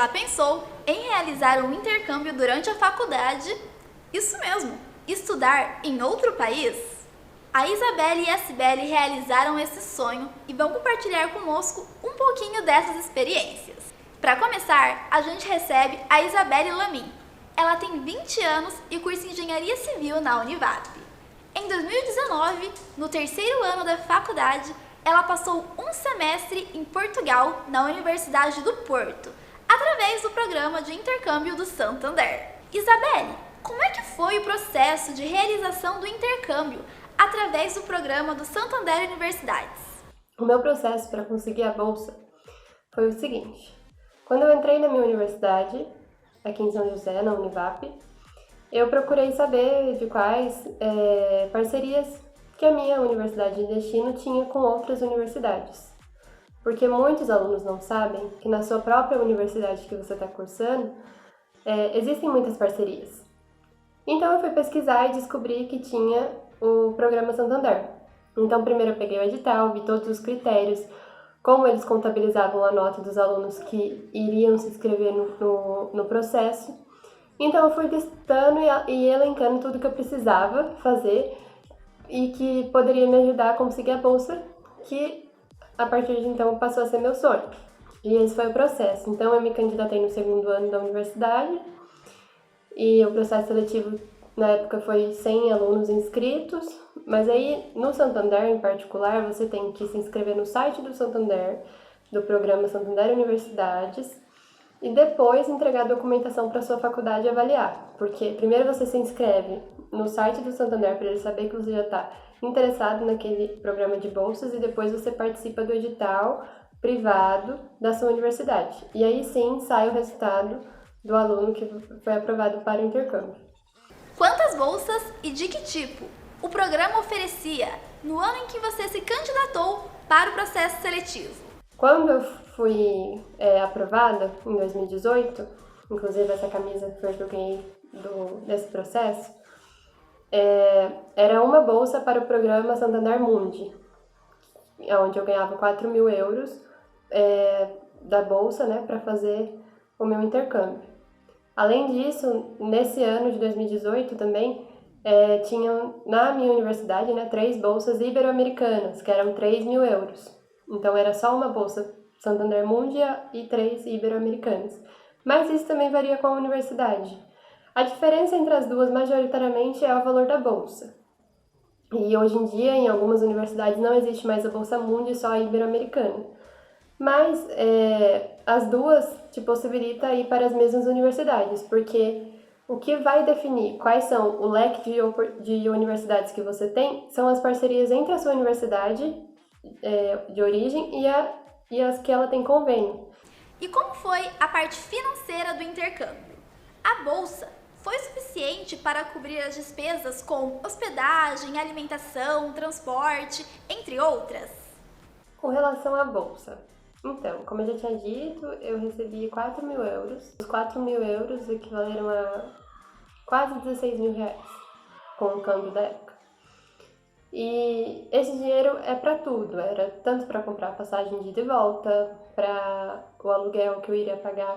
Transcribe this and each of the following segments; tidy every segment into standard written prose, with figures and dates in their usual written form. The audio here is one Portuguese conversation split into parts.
Já pensou em realizar um intercâmbio durante a faculdade? Isso mesmo, estudar em outro país? A Isabelle e a Cibele realizaram esse sonho e vão compartilhar conosco um pouquinho dessas experiências. Para começar, a gente recebe a Isabelle Lamin. Ela tem 20 anos e cursa Engenharia Civil na Univap. Em 2019, no terceiro ano da faculdade, ela passou um semestre em Portugal, na Universidade do Porto, através do programa de intercâmbio do Santander. Isabelle, como é que foi o processo de realização do intercâmbio através do programa do Santander Universidades? O meu processo para conseguir a bolsa foi o seguinte. Quando eu entrei na minha universidade, aqui em São José, na Univap, eu procurei saber de quais parcerias que a minha universidade de destino tinha com outras universidades. Porque muitos alunos não sabem que na sua própria universidade que você está cursando, existem muitas parcerias. Então eu fui pesquisar e descobri que tinha o programa Santander. Então primeiro eu peguei o edital, vi todos os critérios, como eles contabilizavam a nota dos alunos que iriam se inscrever no processo. Então eu fui listando e elencando tudo que eu precisava fazer e que poderia me ajudar a conseguir a bolsa, que a partir de então passou a ser meu sonho. E esse foi o processo. Então eu me candidatei no segundo ano da universidade e o processo seletivo na época foi 100 alunos inscritos, mas aí no Santander em particular você tem que se inscrever no site do Santander, do programa Santander Universidades, e depois entregar a documentação para a sua faculdade avaliar, porque primeiro você se inscreve no site do Santander para ele saber que você já está interessado naquele programa de bolsas e depois você participa do edital privado da sua universidade. E aí sim sai o resultado do aluno que foi aprovado para o intercâmbio. Quantas bolsas e de que tipo o programa oferecia no ano em que você se candidatou para o processo seletivo? Quando eu fui aprovada, em 2018, inclusive essa camisa foi que eu ganhei desse processo, era uma bolsa para o programa Santander Mundi, onde eu ganhava 4 mil euros da bolsa, né, para fazer o meu intercâmbio. Além disso, nesse ano de 2018 também, tinham na minha universidade, né, 3 bolsas ibero-americanas, que eram 3 mil euros. Então era só uma bolsa Santander Mundia e 3 ibero-americanas. Mas isso também varia com a universidade. A diferença entre as duas, majoritariamente, é o valor da bolsa. E hoje em dia, em algumas universidades, não existe mais a bolsa Mundi, só a ibero-americana. Mas as duas te possibilitam ir para as mesmas universidades, porque o que vai definir quais são o leque de universidades que você tem são as parcerias entre a sua universidade de origem e as que ela tem convênio. E como foi a parte financeira do intercâmbio? A bolsa foi suficiente para cobrir as despesas com hospedagem, alimentação, transporte, entre outras? Com relação à bolsa, então, como eu já tinha dito, eu recebi 4 mil euros. Os 4 mil euros equivaleram a quase 16 mil reais, com o câmbio da época. E esse dinheiro é para tudo, era tanto para comprar passagem de ida e volta, para o aluguel que eu iria pagar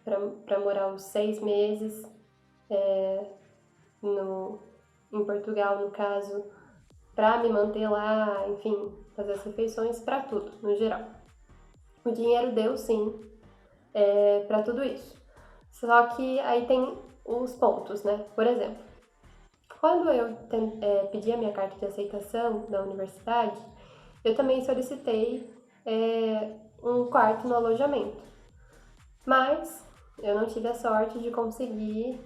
para morar os 6 meses em Portugal, no caso, para me manter lá, enfim, fazer as refeições, para tudo, no geral. O dinheiro deu, sim, para tudo isso. Só que aí tem os pontos, né? Por exemplo, quando eu pedi a minha carta de aceitação da universidade, eu também solicitei um quarto no alojamento. Mas eu não tive a sorte de conseguir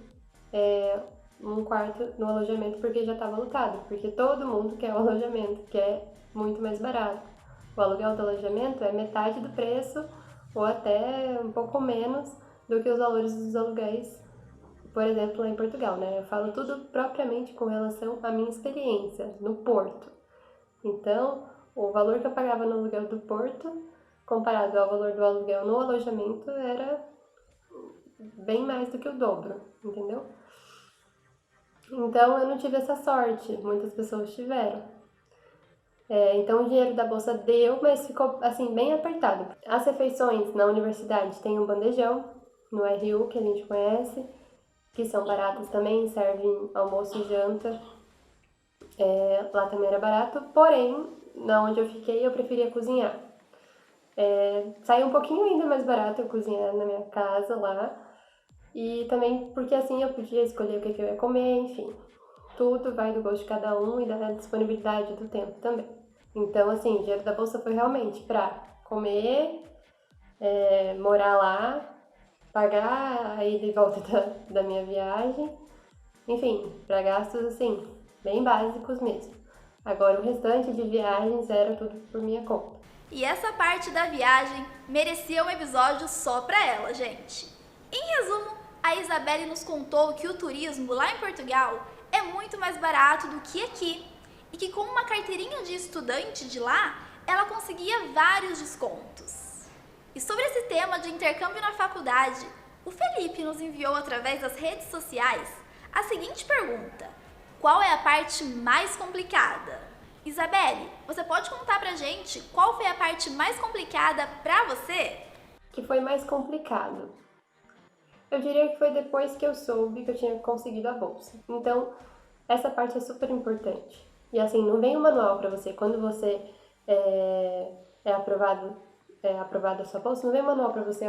um quarto no alojamento porque já estava lotado, porque todo mundo quer o alojamento, que é muito mais barato. O aluguel do alojamento é metade do preço ou até um pouco menos do que os valores dos aluguéis, por exemplo, lá em Portugal, né? Eu falo tudo propriamente com relação à minha experiência no Porto. Então, o valor que eu pagava no aluguel do Porto, comparado ao valor do aluguel no alojamento, era bem mais do que o dobro, entendeu? Então, eu não tive essa sorte, muitas pessoas tiveram. Então, o dinheiro da bolsa deu, mas ficou, assim, bem apertado. As refeições na universidade tem um bandejão, no RU, que a gente conhece, que são baratas também, servem almoço e janta. Lá também era barato, porém, na onde eu fiquei, eu preferia cozinhar. Saiu um pouquinho ainda mais barato eu cozinhar na minha casa lá, e também porque assim eu podia escolher o que eu ia comer, enfim. Tudo vai do gosto de cada um e da disponibilidade do tempo também. Então, assim, o dinheiro da bolsa foi realmente para comer, morar lá, pagar a ida e volta da minha viagem, enfim, para gastos assim, bem básicos mesmo. Agora o restante de viagens era tudo por minha conta. E essa parte da viagem merecia um episódio só pra ela, gente. Em resumo, a Isabelle nos contou que o turismo lá em Portugal é muito mais barato do que aqui e que com uma carteirinha de estudante de lá, ela conseguia vários descontos. E sobre esse tema de intercâmbio na faculdade, o Felipe nos enviou através das redes sociais a seguinte pergunta: qual é a parte mais complicada? Isabelle, você pode contar pra gente qual foi a parte mais complicada pra você? Que foi mais complicado? Eu diria que foi depois que eu soube que eu tinha conseguido a bolsa. Então, essa parte é super importante. E assim, não vem um manual pra você. Quando você é aprovado a sua bolsa, não vem um manual pra você,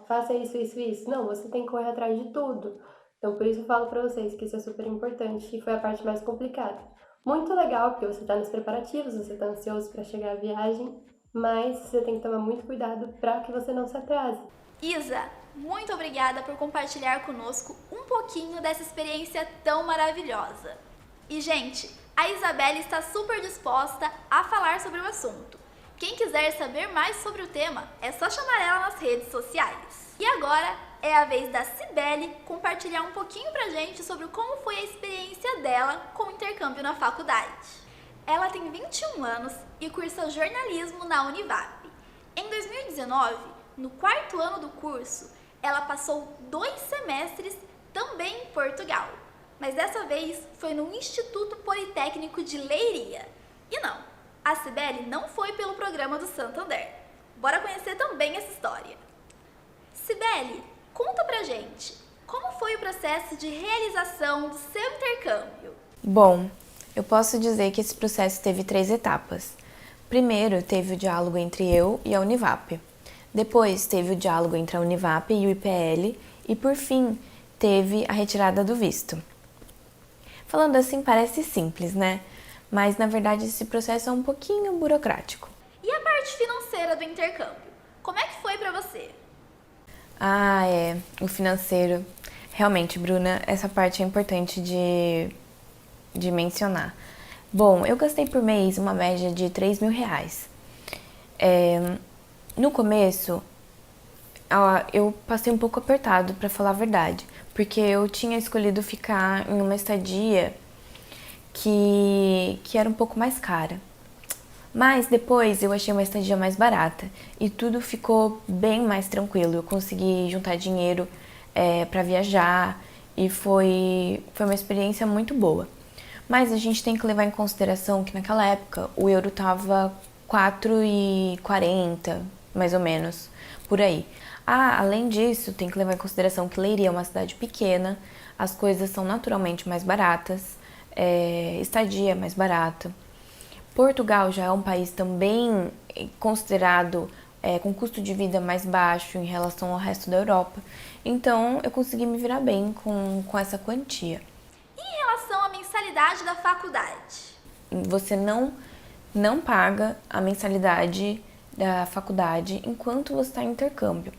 faça isso, isso, isso. Não, você tem que correr atrás de tudo. Então, por isso eu falo pra vocês que isso é super importante e foi a parte mais complicada. Muito legal, porque você tá nos preparativos, você tá ansioso pra chegar à viagem, mas você tem que tomar muito cuidado pra que você não se atrase. Isa, muito obrigada por compartilhar conosco um pouquinho dessa experiência tão maravilhosa. E, gente, a Isabelle está super disposta a falar sobre o assunto. Quem quiser saber mais sobre o tema, é só chamar ela nas redes sociais. E agora é a vez da Cibele compartilhar um pouquinho pra gente sobre como foi a experiência dela com o intercâmbio na faculdade. Ela tem 21 anos e cursa jornalismo na Univap. Em 2019, no 4º ano do curso, ela passou 2 semestres também em Portugal, mas dessa vez foi no Instituto Politécnico de Leiria. E não, a Cibele não foi pelo programa do Santander. Bora conhecer também essa história. Cibele, conta pra gente, como foi o processo de realização do seu intercâmbio? Bom, eu posso dizer que esse processo teve 3 etapas. Primeiro, teve o diálogo entre eu e a Univap. Depois, teve o diálogo entre a Univap e o IPL. E, por fim, teve a retirada do visto. Falando assim, parece simples, né? Mas, na verdade, esse processo é um pouquinho burocrático. E a parte financeira do intercâmbio? Como é que foi pra você? O financeiro. Realmente, Bruna, essa parte é importante de mencionar. Bom, eu gastei por mês uma média de R$3.000. No começo, eu passei um pouco apertado, pra falar a verdade, porque eu tinha escolhido ficar em uma estadia que era um pouco mais cara. Mas depois eu achei uma estadia mais barata e tudo ficou bem mais tranquilo. Eu consegui juntar dinheiro para viajar e foi uma experiência muito boa. Mas a gente tem que levar em consideração que naquela época o euro estava R$4,40, mais ou menos, por aí. Além disso, tem que levar em consideração que Leiria é uma cidade pequena, as coisas são naturalmente mais baratas, estadia é mais barata. Portugal já é um país também considerado com custo de vida mais baixo em relação ao resto da Europa. Então, eu consegui me virar bem com essa quantia. E em relação à mensalidade da faculdade? Você não paga a mensalidade da faculdade enquanto você está em intercâmbio.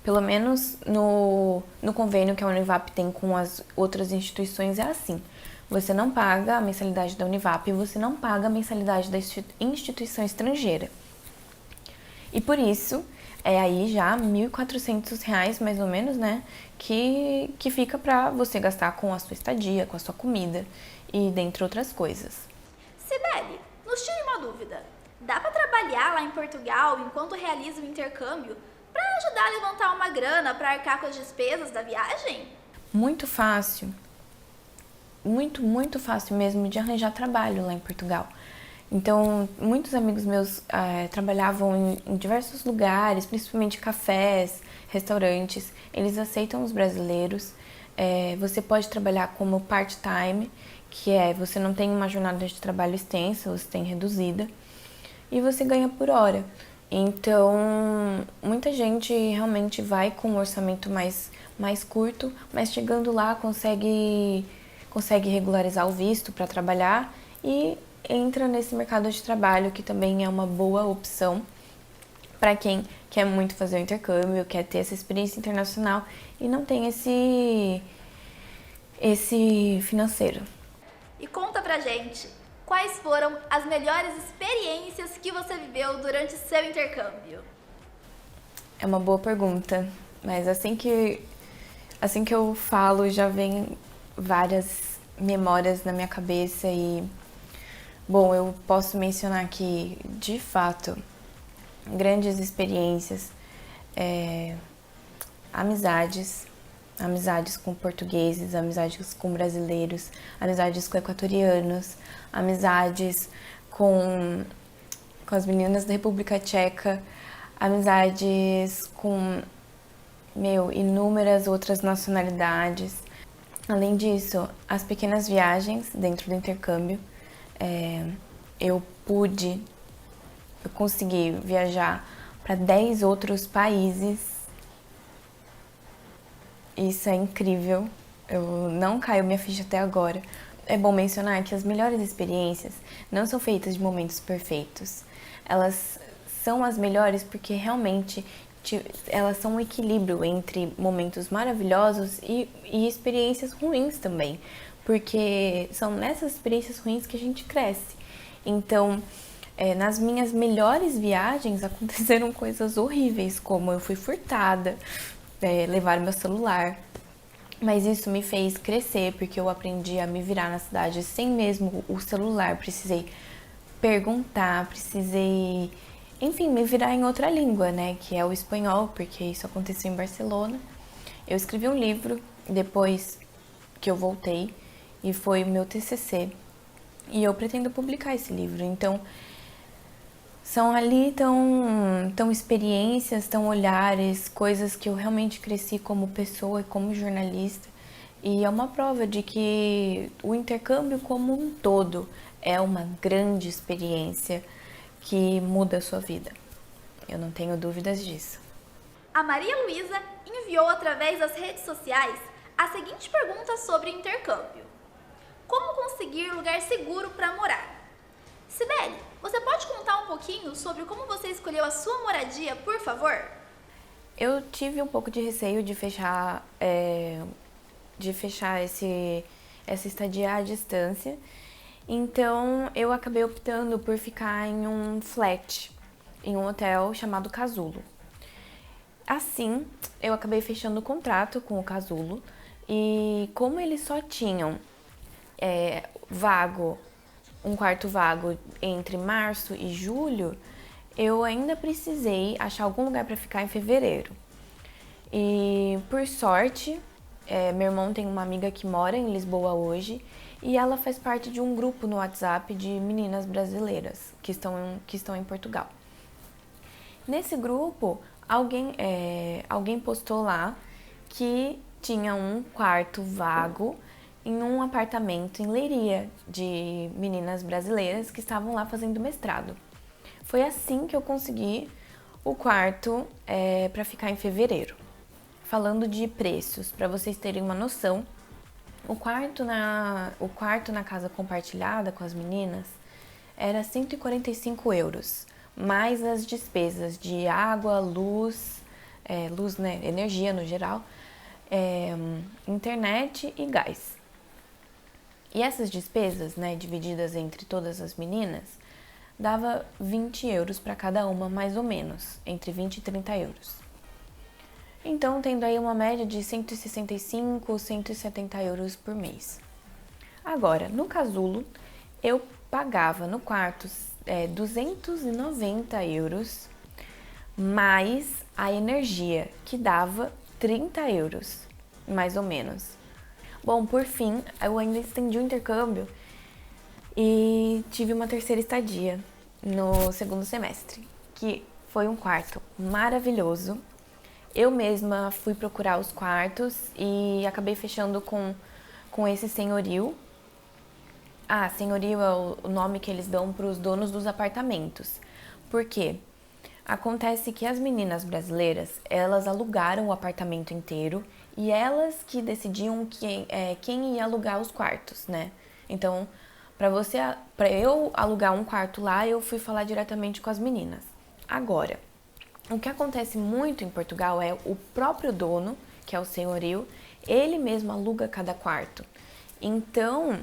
Pelo menos no convênio que a Univap tem com as outras instituições é assim. Você não paga a mensalidade da Univap e você não paga a mensalidade da instituição estrangeira. E por isso, é aí já R$1.400 mais ou menos, né? Que fica pra você gastar com a sua estadia, com a sua comida e dentre outras coisas. Cibele, nos tire uma dúvida. Dá pra trabalhar lá em Portugal enquanto realiza o intercâmbio pra ajudar a levantar uma grana pra arcar com as despesas da viagem? Muito fácil. Muito fácil mesmo de arranjar trabalho lá em Portugal. Então, muitos amigos meus trabalhavam em diversos lugares, principalmente cafés, restaurantes. Eles aceitam os brasileiros. Você pode trabalhar como part-time, que você não tem uma jornada de trabalho extensa, você tem reduzida, e você ganha por hora. Então, muita gente realmente vai com um orçamento mais curto, mas chegando lá consegue regularizar o visto para trabalhar e entra nesse mercado de trabalho, que também é uma boa opção para quem quer muito fazer o intercâmbio, quer ter essa experiência internacional e não tem esse financeiro. E conta pra gente, quais foram as melhores experiências que você viveu durante seu intercâmbio? É uma boa pergunta, mas assim que eu falo já vem várias memórias na minha cabeça e, bom, eu posso mencionar aqui, de fato, grandes experiências, amizades com portugueses, amizades com brasileiros, amizades com equatorianos, amizades com as meninas da República Tcheca, amizades com, inúmeras outras nacionalidades. Além disso, as pequenas viagens dentro do intercâmbio, eu consegui viajar para 10 outros países. Isso é incrível, eu não caiu minha ficha até agora. É bom mencionar que as melhores experiências não são feitas de momentos perfeitos. Elas são as melhores porque realmente elas são um equilíbrio entre momentos maravilhosos e experiências ruins também. Porque são nessas experiências ruins que a gente cresce. Então, nas minhas melhores viagens aconteceram coisas horríveis, como eu fui furtada, levar meu celular, mas isso me fez crescer porque eu aprendi a me virar na cidade sem mesmo o celular. Precisei perguntar, enfim, me virar em outra língua, né, que é o espanhol, porque isso aconteceu em Barcelona. Eu escrevi um livro depois que eu voltei e foi o meu TCC e eu pretendo publicar esse livro. Então, são ali tão experiências, tão olhares, coisas que eu realmente cresci como pessoa e como jornalista. E é uma prova de que o intercâmbio como um todo é uma grande experiência que muda a sua vida. Eu não tenho dúvidas disso. A Maria Luísa enviou através das redes sociais a seguinte pergunta sobre intercâmbio: como conseguir lugar seguro para morar? Sibeli, você pode contar um pouquinho sobre como você escolheu a sua moradia, por favor? Eu tive um pouco de receio de fechar essa estadia à distância, então eu acabei optando por ficar em um flat, em um hotel chamado Casulo. Assim, eu acabei fechando o contrato com o Casulo e como eles só tinham um quarto vago entre março e julho, eu ainda precisei achar algum lugar para ficar em fevereiro. E por sorte, meu irmão tem uma amiga que mora em Lisboa hoje e ela faz parte de um grupo no WhatsApp de meninas brasileiras que estão em Portugal. Nesse grupo, alguém postou lá que tinha um quarto vago em um apartamento em Leiria, de meninas brasileiras que estavam lá fazendo mestrado. Foi assim que eu consegui o quarto para ficar em fevereiro. Falando de preços, para vocês terem uma noção, o quarto na casa compartilhada com as meninas era 145 euros, mais as despesas de água, luz, né, energia no geral, internet e gás. E essas despesas, né, divididas entre todas as meninas, dava 20 euros para cada uma, mais ou menos, entre 20 e 30 euros. Então, tendo aí uma média de 165, 170 euros por mês. Agora, no Casulo, eu pagava no quarto 290 euros, mais a energia, que dava 30 euros, mais ou menos. Bom, por fim, eu ainda estendi o intercâmbio E tive uma terceira estadia no segundo semestre, que foi um quarto maravilhoso. Eu mesma fui procurar os quartos e acabei fechando com esse senhorio. Ah, senhorio é o nome que eles dão para os donos dos apartamentos. Por quê? Acontece que as meninas brasileiras, elas alugaram o apartamento inteiro e elas que decidiam quem ia alugar os quartos, né? Então, para eu alugar um quarto lá, eu fui falar diretamente com as meninas. Agora, o que acontece muito em Portugal é o próprio dono, que é o senhorio, ele mesmo aluga cada quarto. Então,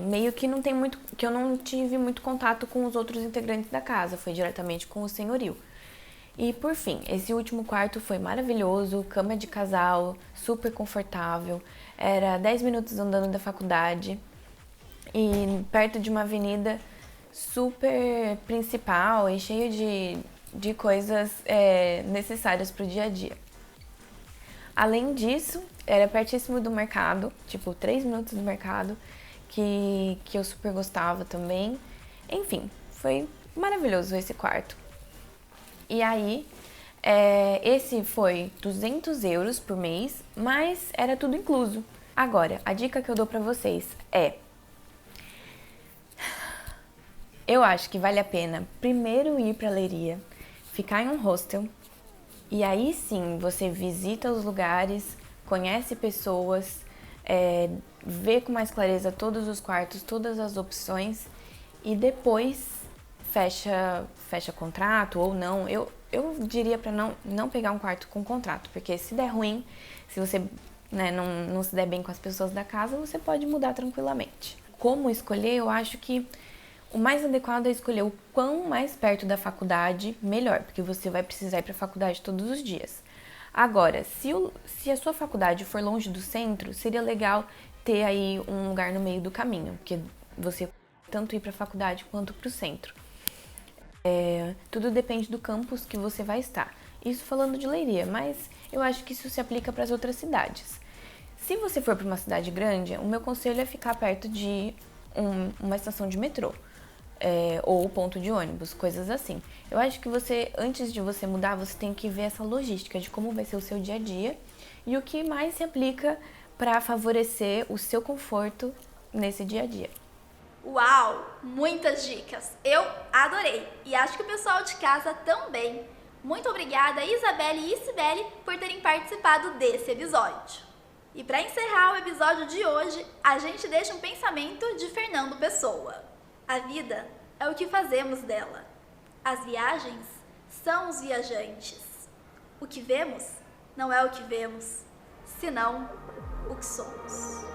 meio que não tem muito, que eu não tive muito contato com os outros integrantes da casa, foi diretamente com o senhorio. E por fim, esse último quarto foi maravilhoso, cama de casal, super confortável, era 10 minutos andando da faculdade e perto de uma avenida super principal e cheia de coisas necessárias para o dia a dia. Além disso, era pertíssimo do mercado, tipo 3 minutos do mercado, que eu super gostava também. Enfim, foi maravilhoso esse quarto. E aí, esse foi 200 euros por mês, mas era tudo incluso. Agora, a dica que eu dou pra vocês eu acho que vale a pena primeiro ir pra Leiria, ficar em um hostel, e aí sim você visita os lugares, conhece pessoas, vê com mais clareza todos os quartos, todas as opções, e depois fecha contrato ou não. Eu diria para não pegar um quarto com contrato, porque se der ruim, se você não se der bem com as pessoas da casa, você pode mudar tranquilamente. Como escolher? Eu acho que o mais adequado é escolher o quão mais perto da faculdade, melhor, porque você vai precisar ir para a faculdade todos os dias. Agora, se a sua faculdade for longe do centro, seria legal ter aí um lugar no meio do caminho, porque você tanto ir para a faculdade quanto para o centro. Tudo depende do campus que você vai estar. Isso falando de Leiria, mas eu acho que isso se aplica para as outras cidades. Se você for para uma cidade grande, o meu conselho é ficar perto de uma estação de metrô. Ou ponto de ônibus, coisas assim. Eu acho que antes de você mudar, você tem que ver essa logística de como vai ser o seu dia a dia e o que mais se aplica para favorecer o seu conforto nesse dia a dia. Uau! Muitas dicas! Eu adorei! E acho que o pessoal de casa também. Muito obrigada, Isabelle e Cibele, por terem participado desse episódio. E para encerrar o episódio de hoje, a gente deixa um pensamento de Fernando Pessoa. A vida é o que fazemos dela. As viagens são os viajantes. O que vemos não é o que vemos, senão o que somos.